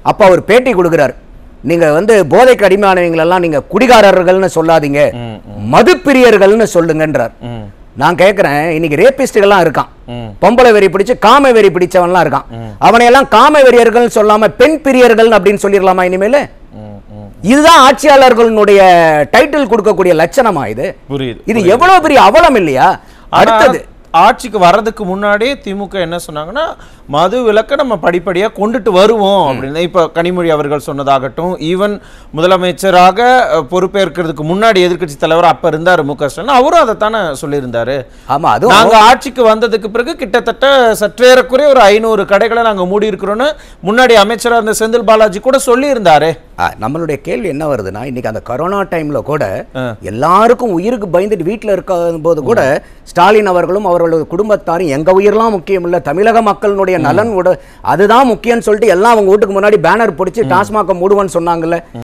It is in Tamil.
அப்ப அவர் பேட்டி கொடுக்கிறார். நீங்க வந்து போதைக்கு அடிமையானவங்களெல்லாம் நீங்க குடிகாரர்கள்னு சொல்லாதீங்க, மதுப்பிரியர்கள்னு சொல்லுங்கன்றார். நான் கேட்கிறேன், இன்னைக்கு ரேபிஸ்டுகள்லாம் இருக்கான், பொம்பளை வெறி பிடிச்சு காம வெறி பிடிச்சவன்லாம் இருக்கான். அவனையெல்லாம் காம வெறியர்கள் சொல்லாம பெண் பிரியர்கள் அப்படின்னு சொல்லிடலாமா இனிமேல? இதுதான் ஆட்சியாளர்களுடைய டைட்டில் கொடுக்கக்கூடிய லட்சணமா இது? இது எவ்வளவு பெரிய அவலம் இல்லையா? அடுத்தது, ஆட்சிக்கு வர்றதுக்கு முன்னாடியே திமுக என்ன சொன்னாங்கன்னா, மது விலக்க நம்ம படிப்படியா கொண்டுட்டு வருவோம் அப்படின்னு. இப்ப கனிமொழி அவர்கள் சொன்னதாகட்டும், ஈவன் முதலமைச்சராக பொறுப்பேற்கிறதுக்கு முன்னாடி எதிர்க்கட்சி தலைவர் அப்ப இருந்தாரு மு க ஸ்டாலின், அவரும் அதைத்தானே சொல்லியிருந்தாரு. ஆமா, அதுவும் நாங்க ஆட்சிக்கு வந்ததுக்கு பிறகு கிட்டத்தட்ட சற்றேறக்குறைய ஒரு 500 கடைகளை நாங்க மூடி இருக்கிறோம்னு முன்னாடி அமைச்சரா இருந்த செந்தில் பாலாஜி கூட சொல்லி இருந்தாரு. நம்மளுடைய கேள்வி என்ன வருதுன்னா, இன்னைக்கு அந்த கொரோனா டைம்ல கூட எல்லாருக்கும் உயிருக்கு பயந்துட்டு வீட்டுல இருக்கும் போது கூட ஸ்டாலின் அவர்களும் அவர்களோட குடும்பத்தாரும் எங்க உயிரெல்லாம் முக்கியம் இல்ல, தமிழக மக்களுடைய நலன் அதுதான் முக்கியம்னு சொல்லிட்டு எல்லாம் அவங்க வீட்டுக்கு முன்னாடி பேனர் பிடிச்சு டாஸ்மாக மூடுவான்னு சொன்னாங்கல்ல.